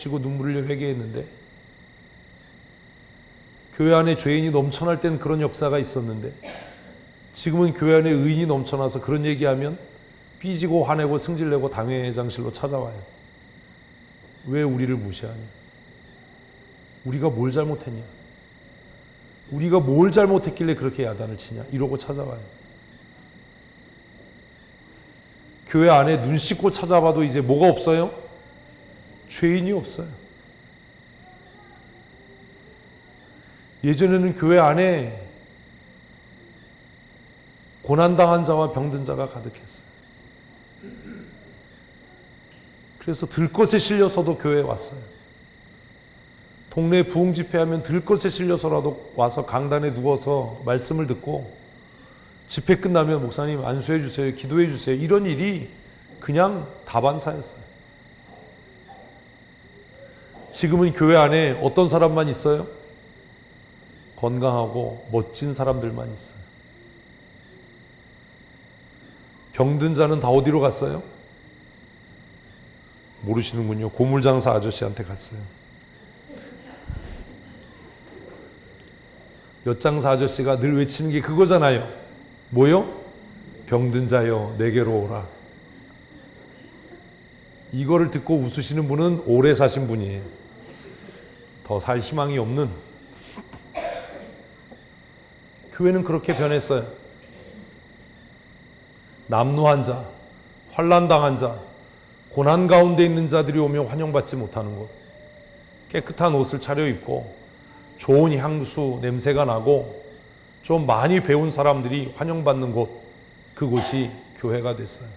붙이고 눈물 흘려 회개했는데, 교회 안에 죄인이 넘쳐날 땐 그런 역사가 있었는데, 지금은 교회 안에 의인이 넘쳐나서 그런 얘기하면 삐지고 화내고 승질내고 당회장실로 찾아와요. 왜 우리를 무시하냐? 우리가 뭘 잘못했냐? 우리가 뭘 잘못했길래 그렇게 야단을 치냐? 이러고 찾아와요. 교회 안에 눈 씻고 찾아봐도 이제 뭐가 없어요? 죄인이 없어요. 예전에는 교회 안에 고난당한 자와 병든 자가 가득했어요. 그래서 들것에 실려서도 교회에 왔어요. 동네 부흥 집회하면 들것에 실려서라도 와서 강단에 누워서 말씀을 듣고, 집회 끝나면 목사님 안수해 주세요, 기도해 주세요, 이런 일이 그냥 다반사였어요. 지금은 교회 안에 어떤 사람만 있어요? 건강하고 멋진 사람들만 있어요. 병든 자는 다 어디로 갔어요? 모르시는군요. 고물장사 아저씨한테 갔어요. 엿장사 아저씨가 늘 외치는 게 그거잖아요. 뭐요? 병든 자여 내게로 오라. 이거를 듣고 웃으시는 분은 오래 사신 분이에요. 더 살 희망이 없는. 교회는 그렇게 변했어요. 남루한 자, 환난당한 자, 고난 가운데 있는 자들이 오면 환영받지 못하는 곳, 깨끗한 옷을 차려입고 좋은 향수 냄새가 나고 좀 많이 배운 사람들이 환영받는 곳, 그곳이 교회가 됐어요.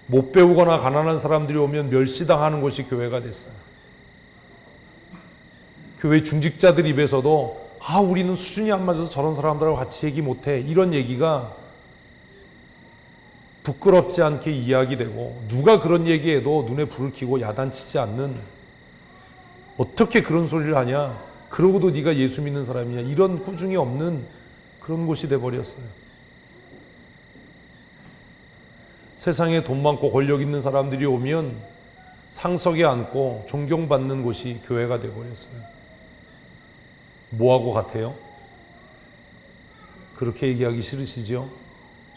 못 배우거나 가난한 사람들이 오면 멸시당하는 곳이 교회가 됐어요. 교회 중직자들 입에서도 우리는 수준이 안 맞아서 저런 사람들하고 같이 얘기 못해, 이런 얘기가 부끄럽지 않게 이야기되고, 누가 그런 얘기해도 눈에 불을 켜고 야단치지 않는, 어떻게 그런 소리를 하냐, 그러고도 네가 예수 믿는 사람이냐, 이런 꾸중이 없는 그런 곳이 돼버렸어요. 세상에 돈 많고 권력 있는 사람들이 오면 상석에 앉고 존경받는 곳이 교회가 돼버렸어요. 뭐하고 같아요? 그렇게 얘기하기 싫으시죠?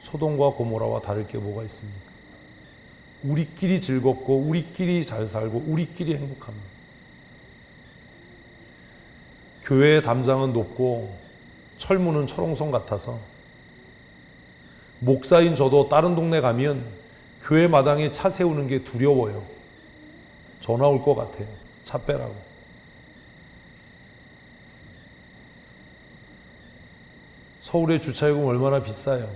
소돔과 고모라와 다를 게 뭐가 있습니까? 우리끼리 즐겁고 우리끼리 잘 살고 우리끼리 행복합니다. 교회의 담장은 높고 철문은 철옹성 같아서 목사인 저도 다른 동네 가면 교회 마당에 차 세우는 게 두려워요. 전화 올 것 같아요. 차 빼라고. 서울의 주차요금 얼마나 비싸요.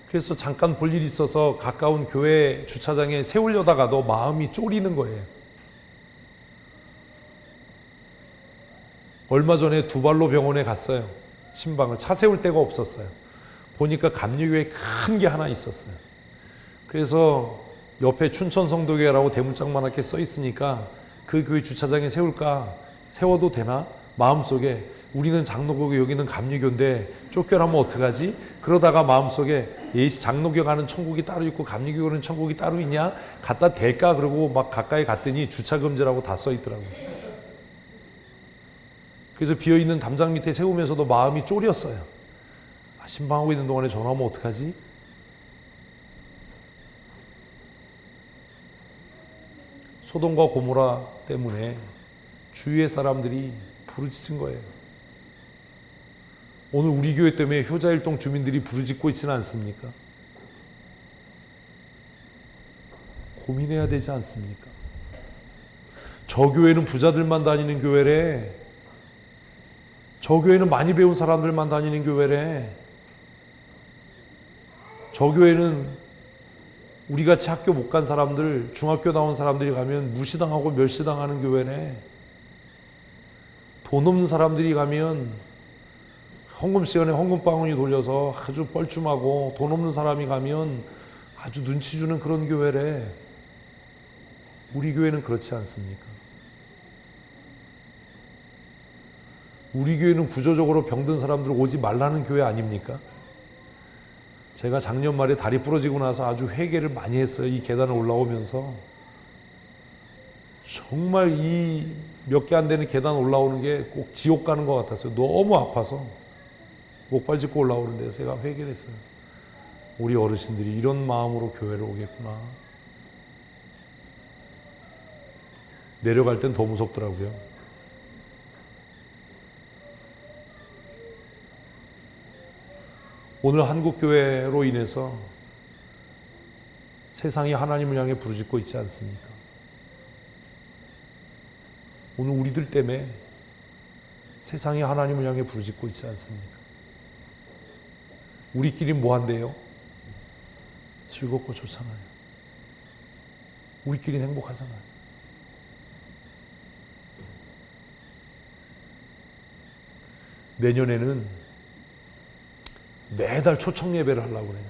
그래서 잠깐 볼 일이 있어서 가까운 교회 주차장에 세우려다가도 마음이 쫄이는 거예요. 얼마 전에 두발로 병원에 갔어요. 신방을 차 세울 데가 없었어요. 보니까 감리교회 큰 게 하나 있었어요. 그래서 옆에 춘천성도교회라고 대문짝만하게 써 있으니까 그 교회 주차장에 세울까, 세워도 되나? 마음속에 우리는 장로교고 여기는 감리교인데 쫓겨나면 어떡하지? 그러다가 마음속에 장로교 가는 천국이 따로 있고 감리교 가는 천국이 따로 있냐? 갖다 댈까? 그러고 막 가까이 갔더니 주차금지라고 다 써 있더라고요. 그래서 비어있는 담장 밑에 세우면서도 마음이 쫄였어요. 신방하고 있는 동안에 전화 오면 어떡하지? 소돔과 고모라 때문에 주위의 사람들이 부르짖은 거예요. 오늘 우리 교회 때문에 효자일동 주민들이 부르짖고 있지는 않습니까? 고민해야 되지 않습니까? 저 교회는 부자들만 다니는 교회래. 저 교회는 많이 배운 사람들만 다니는 교회래. 저 교회는 우리같이 학교 못 간 사람들, 중학교 나온 사람들이 가면 무시당하고 멸시당하는 교회네. 돈 없는 사람들이 가면 헌금 시간에 헌금 바구니 돌려서 아주 뻘쭘하고, 돈 없는 사람이 가면 아주 눈치 주는 그런 교회래. 우리 교회는 그렇지 않습니까? 우리 교회는 구조적으로 병든 사람들 오지 말라는 교회 아닙니까? 제가 작년 말에 다리 부러지고 나서 아주 회개를 많이 했어요. 이 계단을 올라오면서. 정말 이 몇 개 안 되는 계단 올라오는 게 꼭 지옥 가는 것 같았어요. 너무 아파서 목발 짚고 올라오는데 제가 회개를 했어요. 우리 어르신들이 이런 마음으로 교회를 오겠구나. 내려갈 땐 더 무섭더라고요. 오늘 한국교회로 인해서 세상이 하나님을 향해 부르짖고 있지 않습니까? 오늘 우리들 때문에 세상이 하나님을 향해 부르짖고 있지 않습니까? 우리끼리 뭐 한대요? 즐겁고 좋잖아요. 우리끼리 행복하잖아요. 내년에는 매달 초청 예배를 하려고 그래요.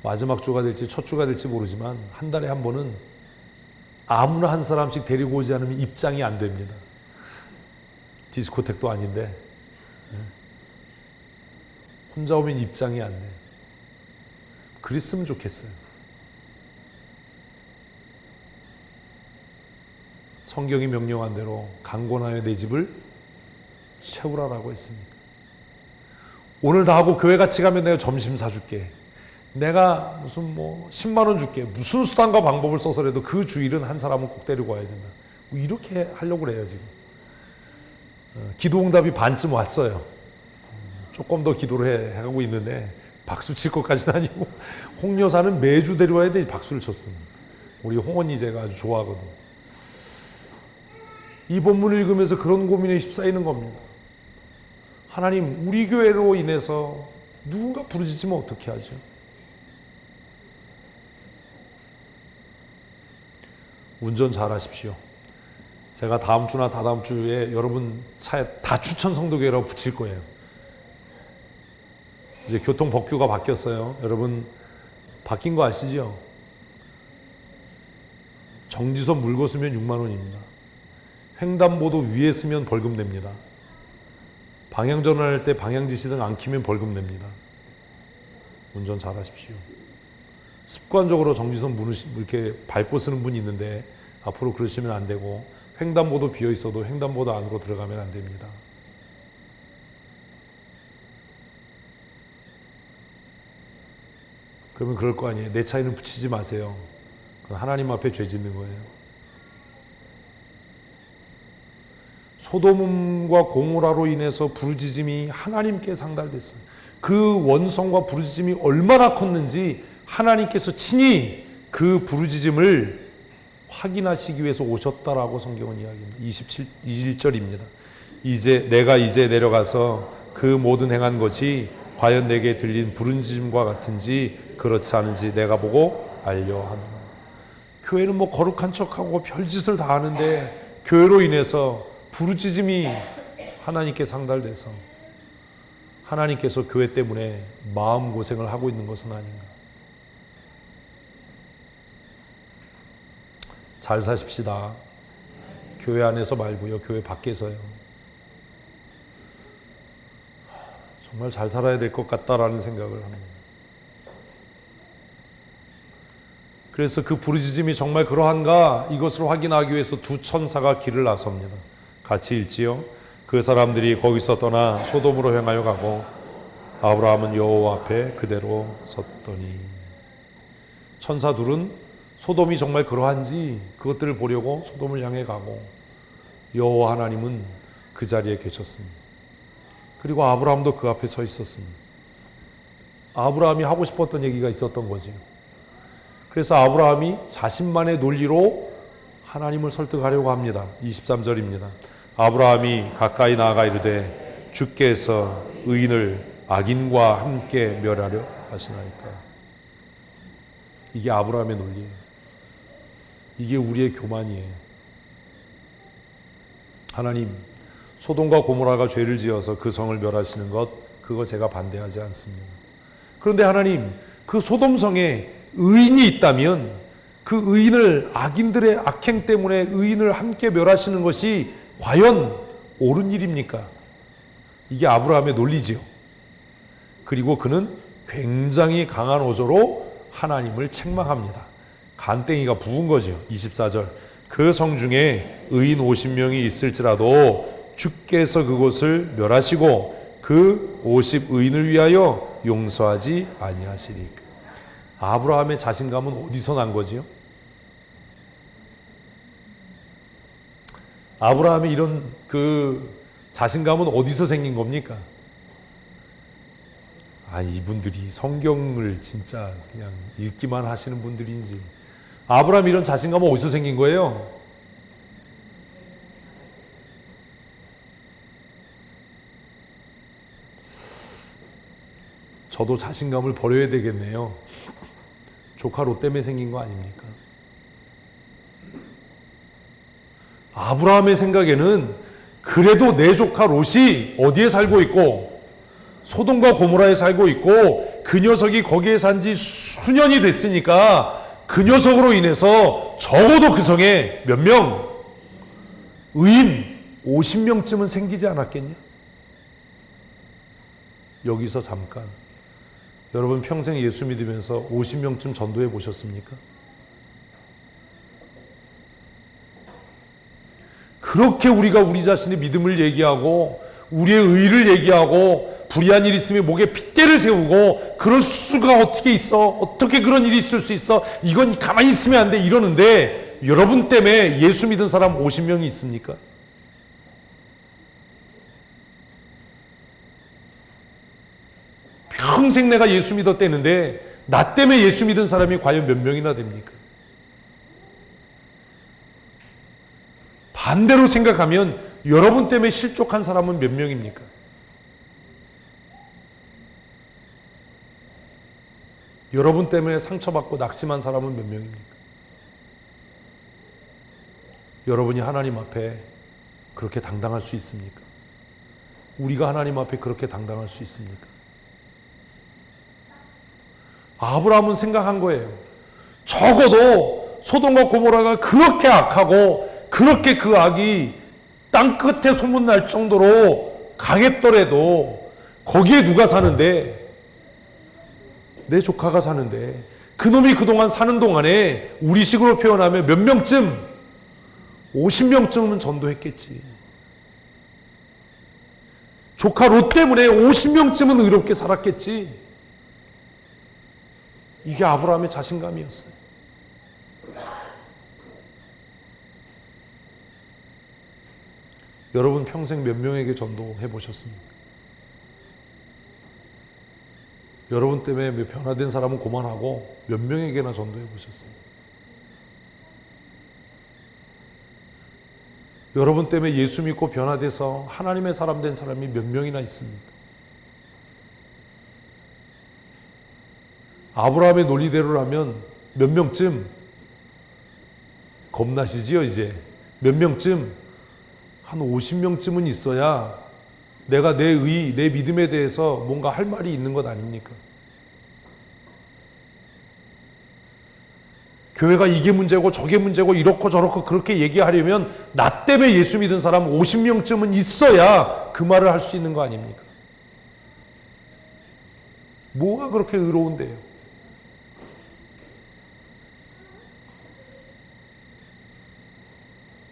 마지막 주가 될지 첫 주가 될지 모르지만 한 달에 한 번은 아무나 한 사람씩 데리고 오지 않으면 입장이 안 됩니다. 디스코텍도 아닌데 혼자 오면 입장이 안 돼. 그랬으면 좋겠어요. 성경이 명령한 대로 강권하여 내 집을 채우라라고 했습니다. 오늘 다 하고 교회 같이 가면 내가 점심 사줄게. 내가 무슨 10만 원 줄게. 무슨 수단과 방법을 써서라도 그 주일은 한 사람은 꼭 데리고 와야 된다. 이렇게 하려고 그래요 지금. 기도응답이 반쯤 왔어요. 조금 더 기도를 해가고 있는데 박수 칠 것까지는 아니고 홍 여사는 매주 데려와야 돼 박수를 쳤습니다. 우리 홍 언니 제가 아주 좋아하거든. 이 본문을 읽으면서 그런 고민에 휩싸이는 겁니다. 하나님, 우리 교회로 인해서 누군가 부르짖으면 어떻게 하죠? 운전 잘 하십시오. 제가 다음 주나 다다음 주에 여러분 차에 다 추천 성도교회라고 붙일 거예요. 이제 교통 법규가 바뀌었어요. 여러분 바뀐 거 아시죠? 정지선 물고 쓰면 6만 원입니다. 횡단보도 위에 쓰면 벌금 냅니다. 방향 전환할 때 방향지시등 안 켜면 벌금 냅니다. 운전 잘 하십시오. 습관적으로 정지선 이렇게 밟고 쓰는 분이 있는데 앞으로 그러시면 안 되고, 횡단보도 비어 있어도 횡단보도 안으로 들어가면 안 됩니다. 그러면 그럴 거 아니에요. 내 차에는 붙이지 마세요. 그건 하나님 앞에 죄 짓는 거예요. 소돔과 고모라로 인해서 부르짖음이 하나님께 상달됐어요. 그 원성과 부르짖음이 얼마나 컸는지 하나님께서 친히 그 부르짖음을 확인하시기 위해서 오셨다라고 성경은 이야기합니다. 21절입니다. 내가 이제 내려가서 그 모든 행한 것이 과연 내게 들린 부르짖음과 같은지 그렇지 않은지 내가 보고 알려 하노라. 교회는 거룩한 척하고 별짓을 다 하는데 교회로 인해서 부르짖음이 하나님께 상달돼서 하나님께서 교회 때문에 마음고생을 하고 있는 것은 아닌가. 잘 사십시다. 교회 안에서 말고요. 교회 밖에서요. 정말 잘 살아야 될 것 같다라는 생각을 합니다. 그래서 그 부르짖음이 정말 그러한가 이것을 확인하기 위해서 두 천사가 길을 나섭니다. 같이 읽지요. 그 사람들이 거기서 떠나 소돔으로 향하여 가고 아브라함은 여호와 앞에 그대로 섰더니, 천사 둘은 소돔이 정말 그러한지 그것들을 보려고 소돔을 향해 가고 여호와 하나님은 그 자리에 계셨습니다. 그리고 아브라함도 그 앞에 서 있었습니다. 아브라함이 하고 싶었던 얘기가 있었던 거죠. 그래서 아브라함이 자신만의 논리로 하나님을 설득하려고 합니다. 23절입니다. 아브라함이 가까이 나아가 이르되 주께서 의인을 악인과 함께 멸하려 하시나이까. 이게 아브라함의 논리예요. 이게 우리의 교만이에요. 하나님, 소돔과 고모라가 죄를 지어서 그 성을 멸하시는 것, 그거 제가 반대하지 않습니다. 그런데 하나님, 그 소돔 성에 의인이 있다면 그 의인을 악인들의 악행 때문에 의인을 함께 멸하시는 것이 과연 옳은 일입니까? 이게 아브라함의 논리지요. 그리고 그는 굉장히 강한 어조로 하나님을 책망합니다. 간땡이가 부은 거죠. 24절. 그 성 중에 의인 50명이 있을지라도 주께서 그곳을 멸하시고 그 50의인을 위하여 용서하지 아니하시리까. 아브라함의 자신감은 어디서 난 거지요? 아브라함이 이런 그 자신감은 어디서 생긴 겁니까? 이분들이 성경을 진짜 그냥 읽기만 하시는 분들인지. 아브라함이 이런 자신감은 어디서 생긴 거예요? 저도 자신감을 버려야 되겠네요. 조카 롯 때문에 생긴 거 아닙니까? 아브라함의 생각에는 그래도 내 조카 롯이 어디에 살고 있고 소돔과 고모라에 살고 있고 그 녀석이 거기에 산 지 수년이 됐으니까 그 녀석으로 인해서 적어도 그 성에 몇 명? 의인 50명쯤은 생기지 않았겠냐? 여기서 잠깐, 여러분 평생 예수 믿으면서 50명쯤 전도해 보셨습니까? 그렇게 우리가 우리 자신의 믿음을 얘기하고 우리의 의를 얘기하고 불의한 일이 있으면 목에 핏대를 세우고 그럴 수가 어떻게 있어? 어떻게 그런 일이 있을 수 있어? 이건 가만히 있으면 안 돼 이러는데 여러분 때문에 예수 믿은 사람 50명이 있습니까? 평생 내가 예수 믿었대는데 나 때문에 예수 믿은 사람이 과연 몇 명이나 됩니까? 반대로 생각하면 여러분 때문에 실족한 사람은 몇 명입니까? 여러분 때문에 상처받고 낙심한 사람은 몇 명입니까? 여러분이 하나님 앞에 그렇게 당당할 수 있습니까? 우리가 하나님 앞에 그렇게 당당할 수 있습니까? 아브라함은 생각한 거예요. 적어도 소돔과 고모라가 그렇게 악하고 그렇게 그 악이 땅끝에 소문날 정도로 강했더라도 거기에 누가 사는데? 내 조카가 사는데 그놈이 그동안 사는 동안에 우리식으로 표현하면 몇 명쯤? 50명쯤은 전도했겠지. 조카 롯 때문에 50명쯤은 의롭게 살았겠지. 이게 아브라함의 자신감이었어요. 여러분 평생 몇 명에게 전도해 보셨습니까? 여러분 때문에 변화된 사람은 그만하고 몇 명에게나 전도해 보셨어요? 여러분 때문에 예수 믿고 변화돼서 하나님의 사람 된 사람이 몇 명이나 있습니까? 아브라함의 논리대로라면 몇 명쯤? 겁나시지요 이제? 몇 명쯤? 한 50명쯤은 있어야 내가 내 믿음에 대해서 뭔가 할 말이 있는 것 아닙니까? 교회가 이게 문제고 저게 문제고 이렇고 저렇고 그렇게 얘기하려면 나 때문에 예수 믿은 사람 50명쯤은 있어야 그 말을 할 수 있는 거 아닙니까? 뭐가 그렇게 의로운데요?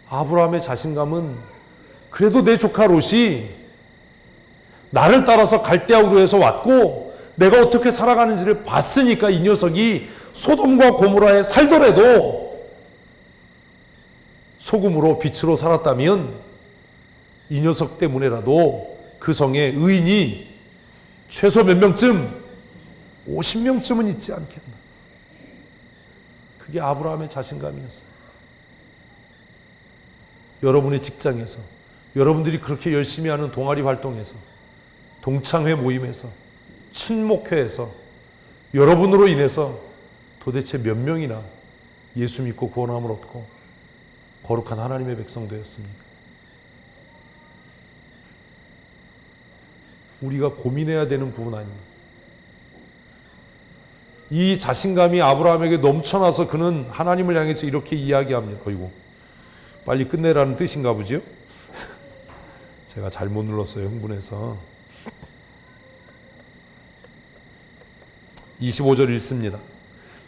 아브라함의 자신감은 그래도 내 조카 롯이 나를 따라서 갈대아우르에서 왔고 내가 어떻게 살아가는지를 봤으니까 이 녀석이 소돔과 고모라에 살더라도 소금으로 빛으로 살았다면 이 녀석 때문에라도 그 성에 의인이 최소 몇 명쯤? 50명쯤은 있지 않겠나. 그게 아브라함의 자신감이었어요. 여러분의 직장에서 여러분들이 그렇게 열심히 하는 동아리 활동에서 동창회 모임에서 친목회에서 여러분으로 인해서 도대체 몇 명이나 예수 믿고 구원함을 얻고 거룩한 하나님의 백성 되었습니까? 우리가 고민해야 되는 부분 아닙니까? 이 자신감이 아브라함에게 넘쳐나서 그는 하나님을 향해서 이렇게 이야기합니다. 어이구, 빨리 끝내라는 뜻인가 보지요? 제가 잘못 눌렀어요, 흥분해서. 25절 읽습니다.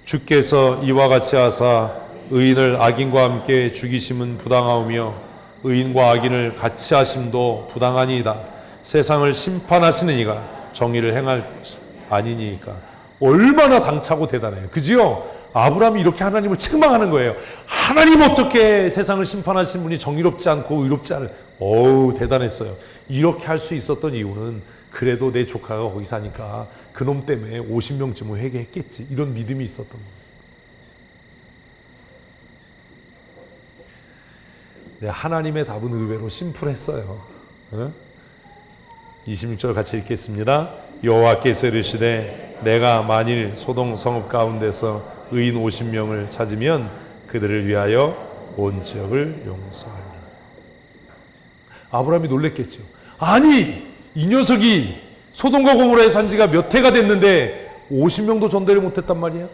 주께서 이와 같이 하사 의인을 악인과 함께 죽이심은 부당하오며 의인과 악인을 같이 하심도 부당하니이다. 세상을 심판하시는 이가 정의를 행할 것이 아니니까. 얼마나 당차고 대단해요. 그지요? 아브라함이 이렇게 하나님을 책망하는 거예요. 하나님 어떻게 세상을 심판하신 분이 정의롭지 않고 의롭지 않을. 어우, 대단했어요. 이렇게 할 수 있었던 이유는 그래도 내 조카가 거기 사니까 그놈 때문에 50명쯤은 회개했겠지. 이런 믿음이 있었던 거예요. 네, 하나님의 답은 의외로 심플했어요. 26절 같이 읽겠습니다. 여호와께서 이르시되 내가 만일 소돔 성읍 가운데서 의인 50명을 찾으면 그들을 위하여 온 지역을 용서하리라. 아브라함이 놀랬겠죠. 아니, 이 녀석이 소돔과 고모라에 산 지가 몇 해가 됐는데 50명도 전도를 못했단 말이야.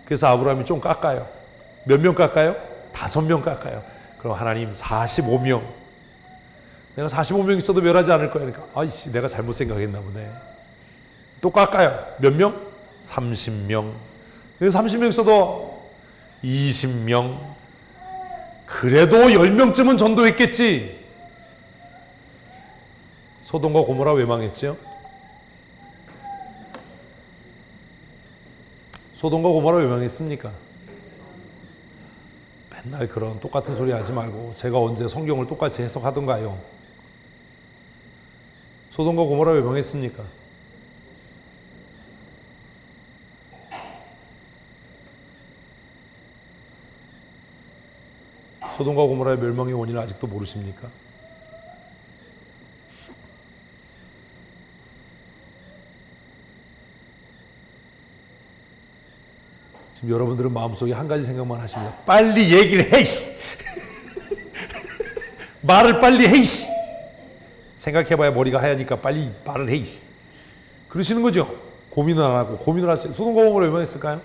그래서 아브라함이 좀 깎아요. 몇 명 깎아요? 5명 깎아요. 그럼 하나님 45명. 내가 45명 있어도 멸하지 않을 거야. 그러니까 아이씨, 내가 잘못 생각했나 보네. 또 깎아요. 몇 명? 30명. 30명 있어도 20명. 그래도 10명쯤은 전도했겠지. 소돔과 고모라 왜 망했죠? 소돔과 고모라 왜 망했습니까? 맨날 그런 똑같은 소리 하지 말고 제가 언제 성경을 똑같이 해석하던가요? 소돔과 고모라 왜 망했습니까? 소돔과 고모라의 멸망의 원인을 아직도 모르십니까? 지금 여러분들은 마음속에 한 가지 생각만 하십니다. 빨리 얘기를 해, 씨. 말을 빨리 해, 씨. 생각해봐야 머리가 하얘니까 빨리 말을 해, 씨. 그러시는 거죠? 고민을 안 하고. 고민을 하세요. 소돔과 고모라 왜 망했을까요?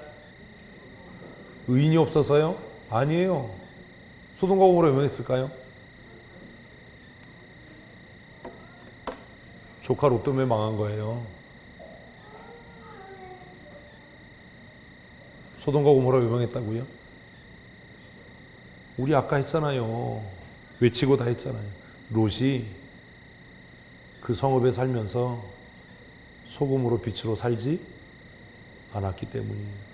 의인이 없어서요? 아니에요. 소돔과 고모라 왜 망했을까요? 조카 롯 때문에 망한 거예요. 소돔과 고모라 왜 망했다고요? 우리 아까 했잖아요. 외치고 다 했잖아요. 롯이 그 성읍에 살면서 소금으로 빛으로 살지 않았기 때문이에요.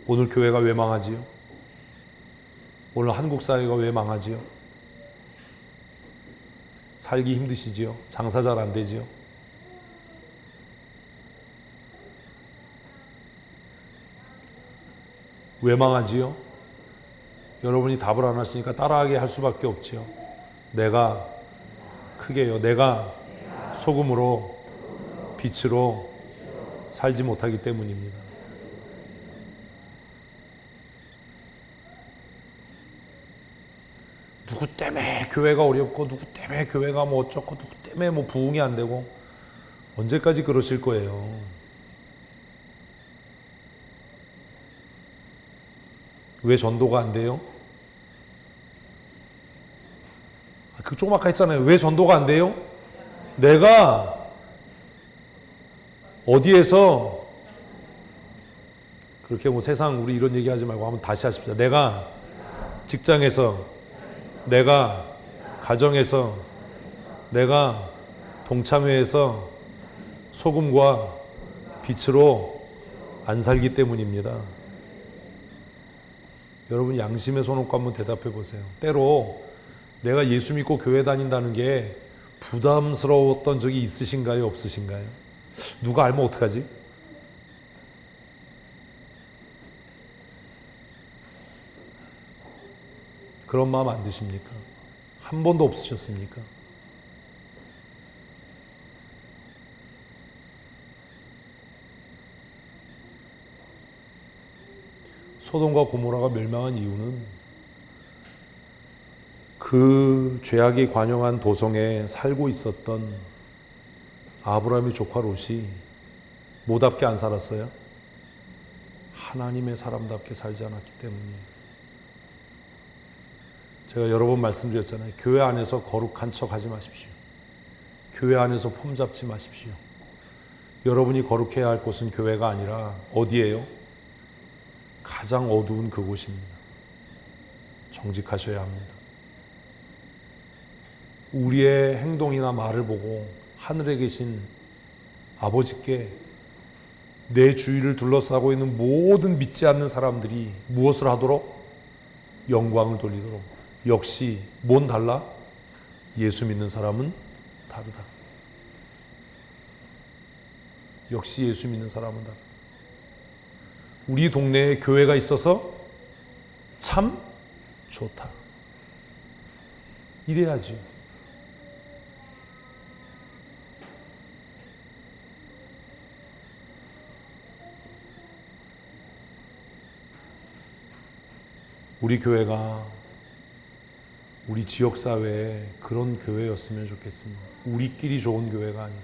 오늘 교회가 왜 망하지요? 오늘 한국 사회가 왜 망하지요? 살기 힘드시지요? 장사 잘 안 되지요? 왜 망하지요? 여러분이 답을 안 하시니까 따라하게 할 수밖에 없지요. 내가 크게요. 내가 소금으로 빛으로 살지 못하기 때문입니다. 누구 때문에 교회가 어렵고 누구 때문에 교회가 뭐 어쩌고 누구 때문에 뭐 부흥이 안 되고 언제까지 그러실 거예요? 왜 전도가 안 돼요? 그 조금 아까 했잖아요. 왜 전도가 안 돼요? 내가 어디에서 그렇게 뭐 세상 우리 이런 얘기 하지 말고 한번 다시 하십시오. 내가 직장에서, 내가 가정에서, 내가 동참회에서 소금과 빛으로 안 살기 때문입니다. 여러분 양심의 손 놓고 한번 대답해 보세요. 때로 내가 예수 믿고 교회 다닌다는 게 부담스러웠던 적이 있으신가요? 없으신가요? 누가 알면 어떡하지? 그런 마음 안 드십니까? 한 번도 없으셨습니까? 소돔과 고모라가 멸망한 이유는 그 죄악이 관영한 도성에 살고 있었던 아브라함의 조카 롯이 뭐답게 안 살았어요? 하나님의 사람답게 살지 않았기 때문이에요. 제가 여러 번 말씀드렸잖아요. 교회 안에서 거룩한 척 하지 마십시오. 교회 안에서 폼 잡지 마십시오. 여러분이 거룩해야 할 곳은 교회가 아니라 어디예요? 가장 어두운 그곳입니다. 정직하셔야 합니다. 우리의 행동이나 말을 보고 하늘에 계신 아버지께 내 주위를 둘러싸고 있는 모든 믿지 않는 사람들이 무엇을 하도록? 영광을 돌리도록. 역시 뭔 달라? 예수 믿는 사람은 다르다. 역시 예수 믿는 사람은 다르다. 우리 동네에 교회가 있어서 참 좋다. 이래야지. 우리 교회가 우리 지역사회에 그런 교회였으면 좋겠습니다. 우리끼리 좋은 교회가 아니라.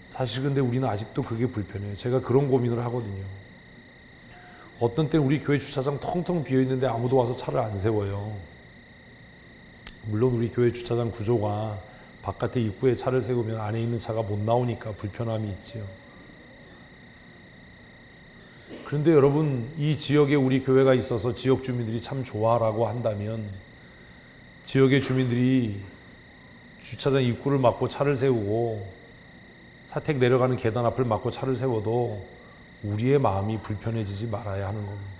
사실 근데 우리는 아직도 그게 불편해요. 제가 그런 고민을 하거든요. 어떤 때는 우리 교회 주차장 텅텅 비어있는데 아무도 와서 차를 안 세워요. 물론 우리 교회 주차장 구조가 바깥에 입구에 차를 세우면 안에 있는 차가 못 나오니까 불편함이 있지요. 그런데 여러분, 이 지역에 우리 교회가 있어서 지역 주민들이 참 좋아라고 한다면 지역의 주민들이 주차장 입구를 막고 차를 세우고 사택 내려가는 계단 앞을 막고 차를 세워도 우리의 마음이 불편해지지 말아야 하는 겁니다.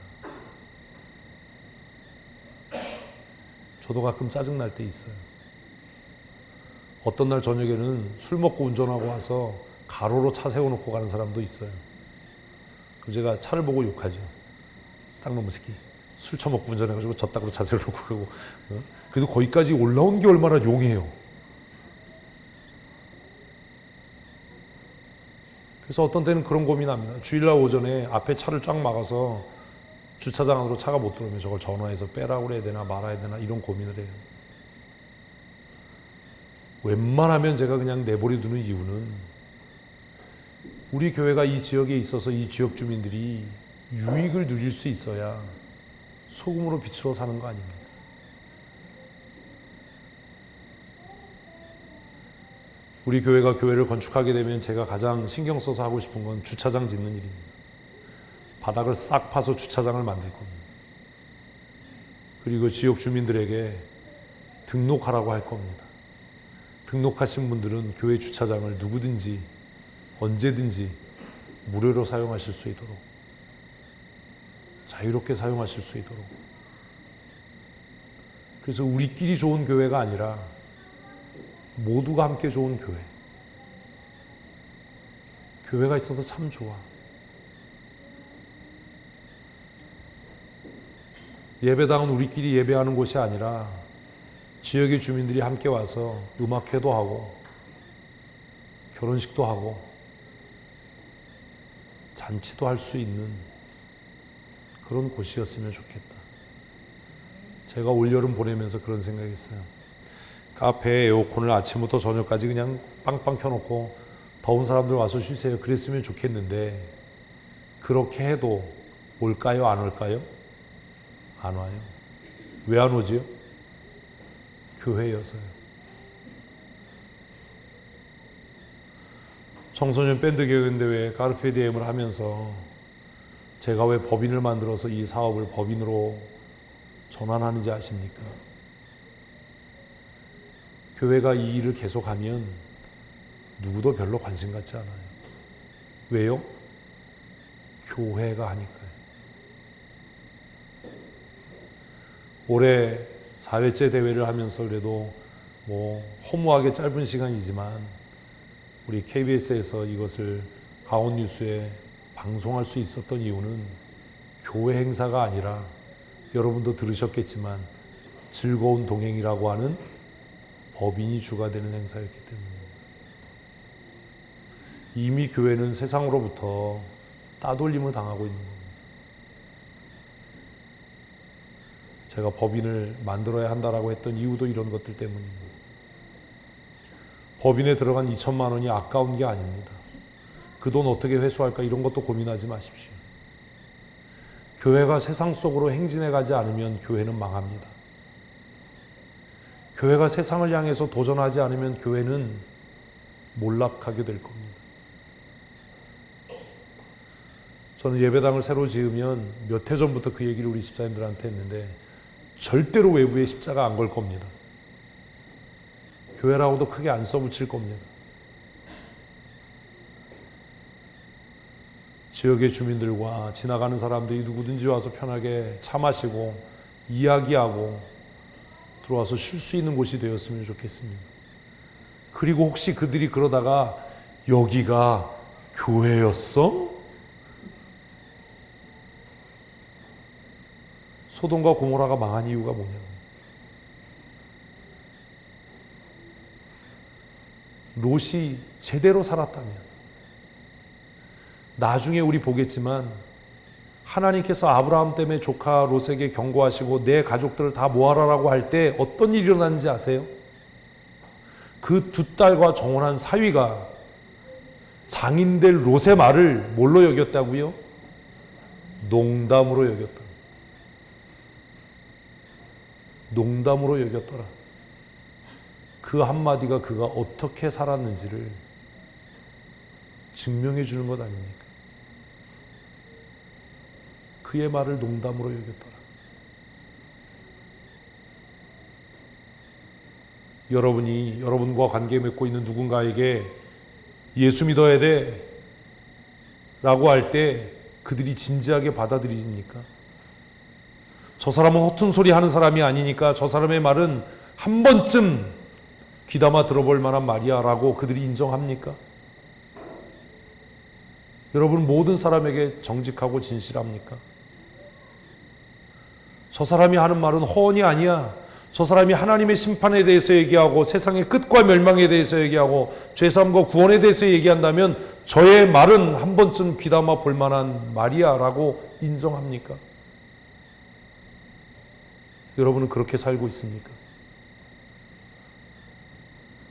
저도 가끔 짜증날 때 있어요. 어떤 날 저녁에는 술 먹고 운전하고 와서 가로로 차 세워놓고 가는 사람도 있어요. 그럼 제가 차를 보고 욕하죠. 쌍놈의 새끼. 술 처먹고 운전해가지고 저따구로 차 세워놓고 가고. 그래도 거기까지 올라온 게 얼마나 용해요. 그래서 어떤 때는 그런 고민합니다. 주일날 오전에 앞에 차를 쫙 막아서 주차장 안으로 차가 못 들어오면 저걸 전화해서 빼라고 그래야 되나 말아야 되나 이런 고민을 해요. 웬만하면 제가 그냥 내버려 두는 이유는 우리 교회가 이 지역에 있어서 이 지역 주민들이 유익을 누릴 수 있어야 소금으로 빛으로 사는 거 아닙니까? 우리 교회가 교회를 건축하게 되면 제가 가장 신경 써서 하고 싶은 건 주차장 짓는 일입니다. 바닥을 싹 파서 주차장을 만들 겁니다. 그리고 지역 주민들에게 등록하라고 할 겁니다. 등록하신 분들은 교회 주차장을 누구든지 언제든지 무료로 사용하실 수 있도록, 자유롭게 사용하실 수 있도록. 그래서 우리끼리 좋은 교회가 아니라 모두가 함께 좋은 교회. 교회가 있어서 참 좋아. 예배당은 우리끼리 예배하는 곳이 아니라 지역의 주민들이 함께 와서 음악회도 하고 결혼식도 하고 잔치도 할 수 있는 그런 곳이었으면 좋겠다. 제가 올여름 보내면서 그런 생각했어요. 카페에 에어컨을 아침부터 저녁까지 그냥 빵빵 켜놓고 더운 사람들 와서 쉬세요. 그랬으면 좋겠는데 그렇게 해도 올까요? 안 올까요? 안 와요. 왜 안 오지요? 교회여서요. 청소년 밴드 교육대회 카르페디엠을 하면서 제가 왜 법인을 만들어서 이 사업을 법인으로 전환하는지 아십니까? 교회가 이 일을 계속하면 누구도 별로 관심 갖지 않아요. 왜요? 교회가 하니까요. 올해 4회째 대회를 하면서 그래도 허무하게 짧은 시간이지만 우리 KBS에서 이것을 강원뉴스에 방송할 수 있었던 이유는 교회 행사가 아니라 여러분도 들으셨겠지만 즐거운 동행이라고 하는 법인이 주가 되는 행사였기 때문입니다. 이미 교회는 세상으로부터 따돌림을 당하고 있는 겁니다. 제가 법인을 만들어야 한다라고 했던 이유도 이런 것들 때문입니다. 법인에 들어간 2천만 원이 아까운 게 아닙니다. 그 돈 어떻게 회수할까 이런 것도 고민하지 마십시오. 교회가 세상 속으로 행진해 가지 않으면 교회는 망합니다. 교회가 세상을 향해서 도전하지 않으면 교회는 몰락하게 될 겁니다. 저는 예배당을 새로 지으면 몇 해 전부터 그 얘기를 우리 집사님들한테 했는데 절대로 외부에 십자가 안 걸 겁니다. 교회라고도 크게 안 써붙일 겁니다. 지역의 주민들과 지나가는 사람들이 누구든지 와서 편하게 차 마시고 이야기하고 들어와서 쉴 수 있는 곳이 되었으면 좋겠습니다. 그리고 혹시 그들이 그러다가 여기가 교회였어? 소돔과 고모라가 망한 이유가 뭐냐고. 롯이 제대로 살았다면, 나중에 우리 보겠지만 하나님께서 아브라함 때문에 조카 롯에게 경고하시고 내 가족들을 다 모아라라고 할 때 어떤 일이 일어났는지 아세요? 그 두 딸과 정혼한 사위가 장인될 롯의 말을 뭘로 여겼다고요? 농담으로 여겼다. 농담으로 여겼더라. 그 한마디가 그가 어떻게 살았는지를 증명해 주는 것 아닙니까? 그의 말을 농담으로 여겼더라. 여러분이 여러분과 관계 맺고 있는 누군가에게 예수 믿어야 돼 라고 할 때 그들이 진지하게 받아들이십니까? 저 사람은 허튼 소리 하는 사람이 아니니까 저 사람의 말은 한 번쯤 귀담아 들어볼 만한 말이야 라고 그들이 인정합니까? 여러분, 모든 사람에게 정직하고 진실합니까? 저 사람이 하는 말은 허언이 아니야. 저 사람이 하나님의 심판에 대해서 얘기하고 세상의 끝과 멸망에 대해서 얘기하고 죄사함과 구원에 대해서 얘기한다면 저의 말은 한 번쯤 귀담아 볼 만한 말이야 라고 인정합니까? 여러분은 그렇게 살고 있습니까?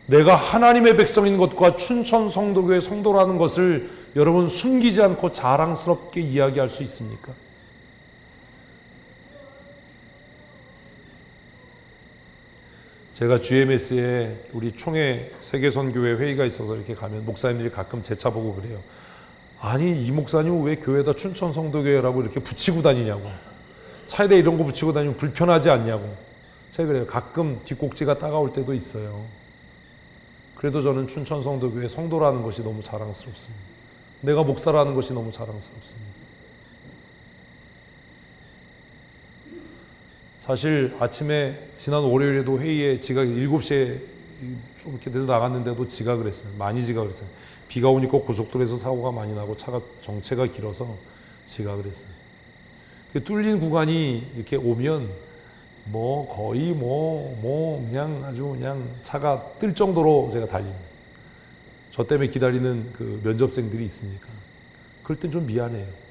내가 하나님의 백성인 것과 춘천 성도교회 성도라는 것을 여러분 숨기지 않고 자랑스럽게 이야기할 수 있습니까? 제가 GMS에 우리 총회 세계선교회 회의가 있어서 이렇게 가면 목사님들이 가끔 제 차 보고 그래요. 아니, 이 목사님은 왜 교회에다 춘천 성도교회라고 이렇게 붙이고 다니냐고. 차에다 이런 거 붙이고 다니면 불편하지 않냐고. 제가 그래요. 가끔 뒷꼭지가 따가울 때도 있어요. 그래도 저는 춘천 성도교회 성도라는 것이 너무 자랑스럽습니다. 내가 목사라는 것이 너무 자랑스럽습니다. 사실 아침에 지난 월요일에도 회의에 지각 7시에 좀 이렇게 돼서 나갔는데도 지각을 했어요. 많이 지각을 했어요. 비가 오니까 고속도로에서 사고가 많이 나고 차가 정체가 길어서 지각을 했어요. 뚫린 구간이 이렇게 오면 거의 그냥 아주 그냥 차가 뜰 정도로 제가 달립니다. 저 때문에 기다리는 그 면접생들이 있으니까. 그럴 땐 좀 미안해요.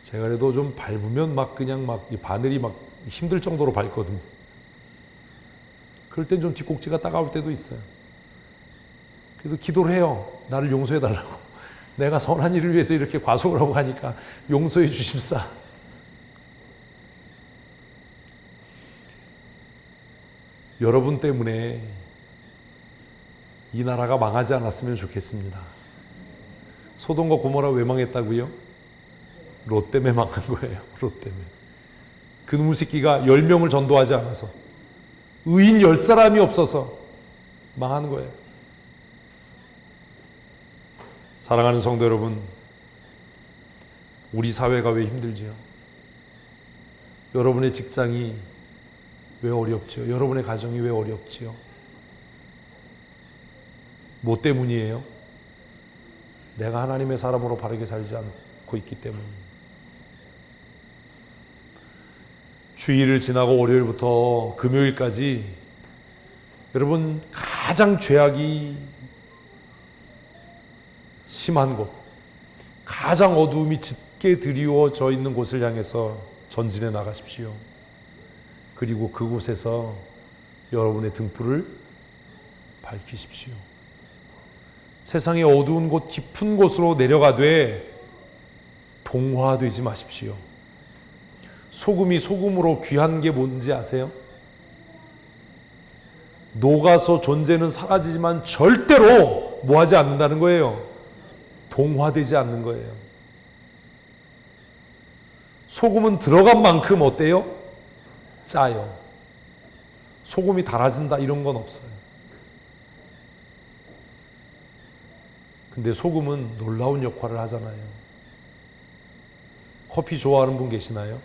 제가 그래도 좀 밟으면 이 바늘이 힘들 정도로 밟거든요. 그럴 땐 좀 뒷꼭지가 따가울 때도 있어요. 그래도 기도를 해요. 나를 용서해 달라고. 내가 선한 일을 위해서 이렇게 과속을 하고 하니까 용서해 주십사. 여러분 때문에 이 나라가 망하지 않았으면 좋겠습니다. 소돔과 고모라 왜 망했다고요? 롯 때문에 망한 거예요. 롯 때문에. 그놈의 새끼가 10명을 전도하지 않아서, 의인 10사람이 없어서 망한 거예요. 사랑하는 성도 여러분, 우리 사회가 왜 힘들지요? 여러분의 직장이 왜 어렵지요? 여러분의 가정이 왜 어렵지요? 뭐 때문이에요? 내가 하나님의 사람으로 바르게 살지 않고 있기 때문입니다. 주일을 지나고 월요일부터 금요일까지 여러분 가장 죄악이 심한 곳, 가장 어두움이 짙게 드리워져 있는 곳을 향해서 전진해 나가십시오. 그리고 그곳에서 여러분의 등불을 밝히십시오. 세상의 어두운 곳, 깊은 곳으로 내려가되 동화되지 마십시오. 소금이 소금으로 귀한 게 뭔지 아세요? 녹아서 존재는 사라지지만 절대로 뭐 하지 않는다는 거예요? 동화되지 않는 거예요. 소금은 들어간 만큼 어때요? 짜요. 소금이 달아진다 이런 건 없어요. 근데 소금은 놀라운 역할을 하잖아요. 커피 좋아하는 분 계시나요?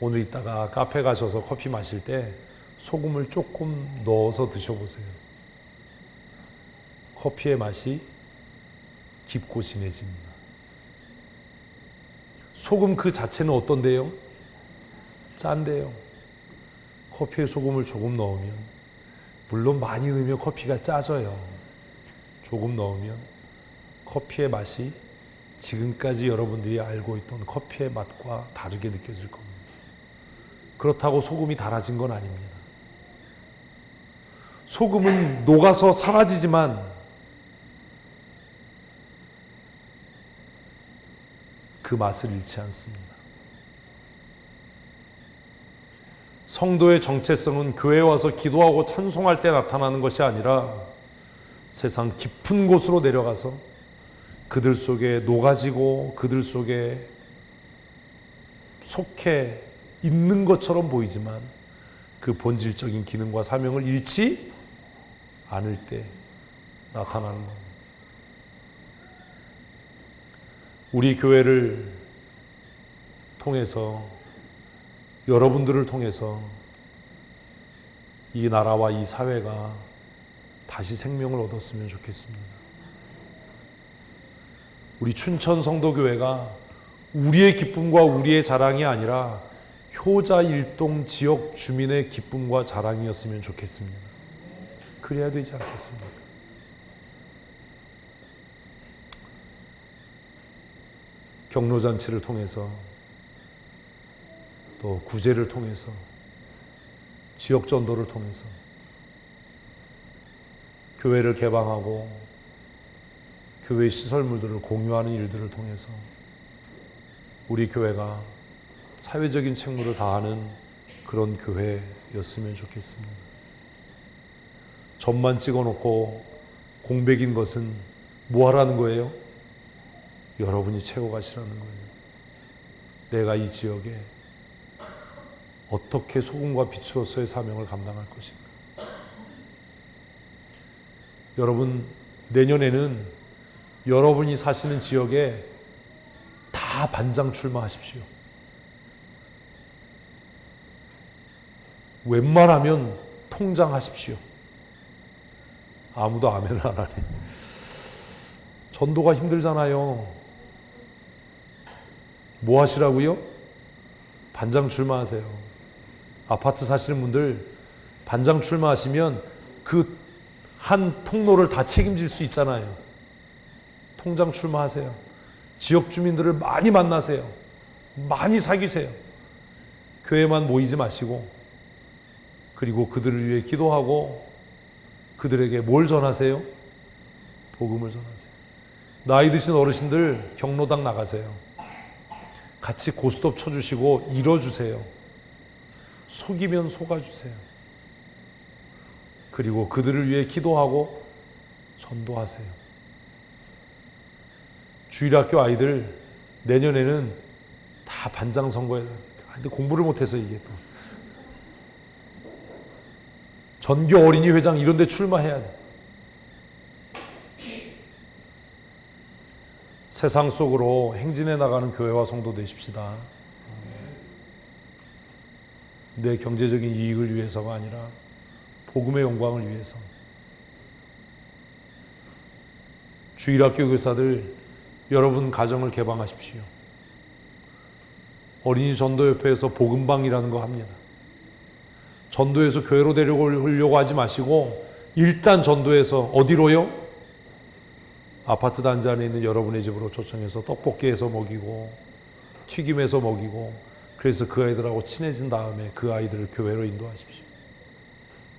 오늘 이따가 카페 가셔서 커피 마실 때 소금을 조금 넣어서 드셔보세요. 커피의 맛이 깊고 진해집니다. 소금 그 자체는 어떤데요? 짠데요. 커피에 소금을 조금 넣으면, 물론 많이 넣으면 커피가 짜져요. 조금 넣으면 커피의 맛이 지금까지 여러분들이 알고 있던 커피의 맛과 다르게 느껴질 겁니다. 그렇다고 소금이 달아진 건 아닙니다. 소금은 녹아서 사라지지만 그 맛을 잃지 않습니다. 성도의 정체성은 교회에 와서 기도하고 찬송할 때 나타나는 것이 아니라 세상 깊은 곳으로 내려가서 그들 속에 녹아지고 그들 속에 속해 있는 것처럼 보이지만 그 본질적인 기능과 사명을 잃지 않을 때 나타나는 겁니다. 우리 교회를 통해서, 여러분들을 통해서 이 나라와 이 사회가 다시 생명을 얻었으면 좋겠습니다. 우리 춘천 성도교회가 우리의 기쁨과 우리의 자랑이 아니라 효자 일동 지역 주민의 기쁨과 자랑이었으면 좋겠습니다. 그래야 되지 않겠습니까? 경로잔치를 통해서 또 구제를 통해서 지역 전도를 통해서 교회를 개방하고 교회 시설물들을 공유하는 일들을 통해서 우리 교회가 사회적인 책무를 다하는 그런 교회였으면 좋겠습니다. 점만 찍어놓고 공백인 것은 뭐 하라는 거예요? 여러분이 채워가시라는 거예요. 내가 이 지역에 어떻게 소금과 빛으로서의 사명을 감당할 것인가. 여러분, 내년에는 여러분이 사시는 지역에 다 반장 출마하십시오. 웬만하면 통장하십시오. 아무도 아멘을 안 하네. 전도가 힘들잖아요. 뭐 하시라고요? 반장 출마하세요. 아파트 사시는 분들 반장 출마하시면 그 한 통로를 다 책임질 수 있잖아요. 통장 출마하세요. 지역 주민들을 많이 만나세요. 많이 사귀세요. 교회만 모이지 마시고, 그리고 그들을 위해 기도하고 그들에게 뭘 전하세요? 복음을 전하세요. 나이 드신 어르신들 경로당 나가세요. 같이 고스톱 쳐주시고 일어주세요. 속이면 속아주세요. 그리고 그들을 위해 기도하고 전도하세요. 주일학교 아이들 내년에는 다 반장 선거해야 됩니다. 근데 공부를 못해서 이게 또 전교 어린이 회장 이런 데 출마해야 돼. 세상 속으로 행진해 나가는 교회와 성도 되십시다. 내 경제적인 이익을 위해서가 아니라 복음의 영광을 위해서. 주일학교 교사들 여러분 가정을 개방하십시오. 어린이 전도협회에서 복음방이라는 거 합니다. 전도해서 교회로 데려오려고 하지 마시고 일단 전도해서 어디로요? 아파트 단지 안에 있는 여러분의 집으로 초청해서 떡볶이해서 먹이고 튀김해서 먹이고, 그래서 그 아이들하고 친해진 다음에 그 아이들을 교회로 인도하십시오.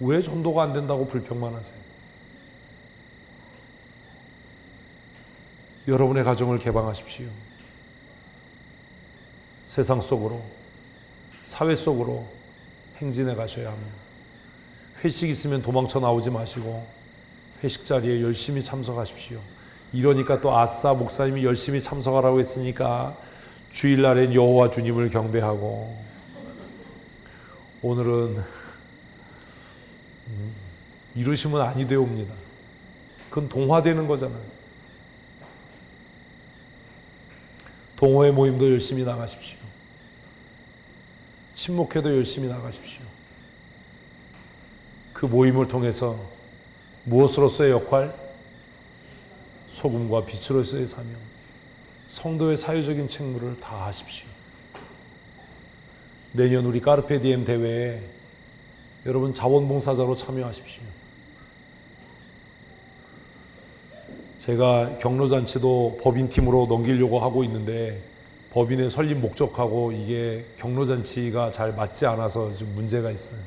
왜 전도가 안 된다고 불평만 하세요? 여러분의 가정을 개방하십시오. 세상 속으로, 사회 속으로 행진해 가셔야 합니다. 회식 있으면 도망쳐 나오지 마시고 회식 자리에 열심히 참석하십시오. 이러니까 또 아싸 목사님이 열심히 참석하라고 했으니까 주일날엔 여호와 주님을 경배하고 오늘은 이러시면 아니 되옵니다. 그건 동화되는 거잖아요. 동호회 모임도 열심히 나가십시오. 친목회도 열심히 나가십시오. 그 모임을 통해서 무엇으로서의 역할? 소금과 빛으로서의 사명, 성도의 사회적인 책무를 다 하십시오. 내년 우리 까르페디엠 대회에 여러분 자원봉사자로 참여하십시오. 제가 경로잔치도 법인팀으로 넘기려고 하고 있는데 법인의 설립 목적하고 이게 경로잔치가 잘 맞지 않아서 좀 문제가 있어요.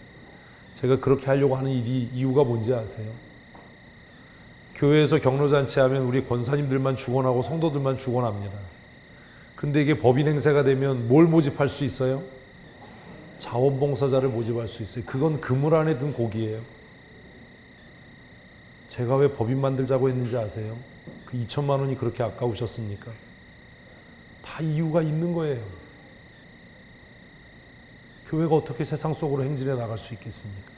제가 그렇게 하려고 하는 이유가 뭔지 아세요? 교회에서 경로잔치 하면 우리 권사님들만 축원하고 성도들만 축원합니다. 근데 이게 법인 행세가 되면 뭘 모집할 수 있어요? 자원봉사자를 모집할 수 있어요. 그건 그물 안에 든 고기예요. 제가 왜 법인 만들자고 했는지 아세요? 그 2천만 원이 그렇게 아까우셨습니까? 다 이유가 있는 거예요. 교회가 어떻게 세상 속으로 행진해 나갈 수 있겠습니까?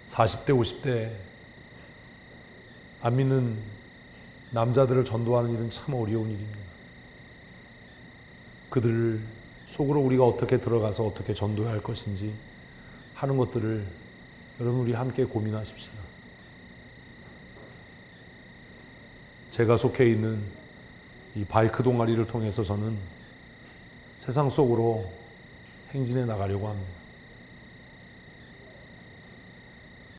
(40대) (50대) 안 믿는 남자들을 전도하는 일은 참 어려운 일입니다. 그들 속으로 우리가 어떻게 들어가서 어떻게 전도해야 할 것인지 하는 것들을 여러분 우리 함께 고민하십시다. 제가 속해 있는 이 바이크 동아리를 통해서 저는 세상 속으로 행진해 나가려고 합니다.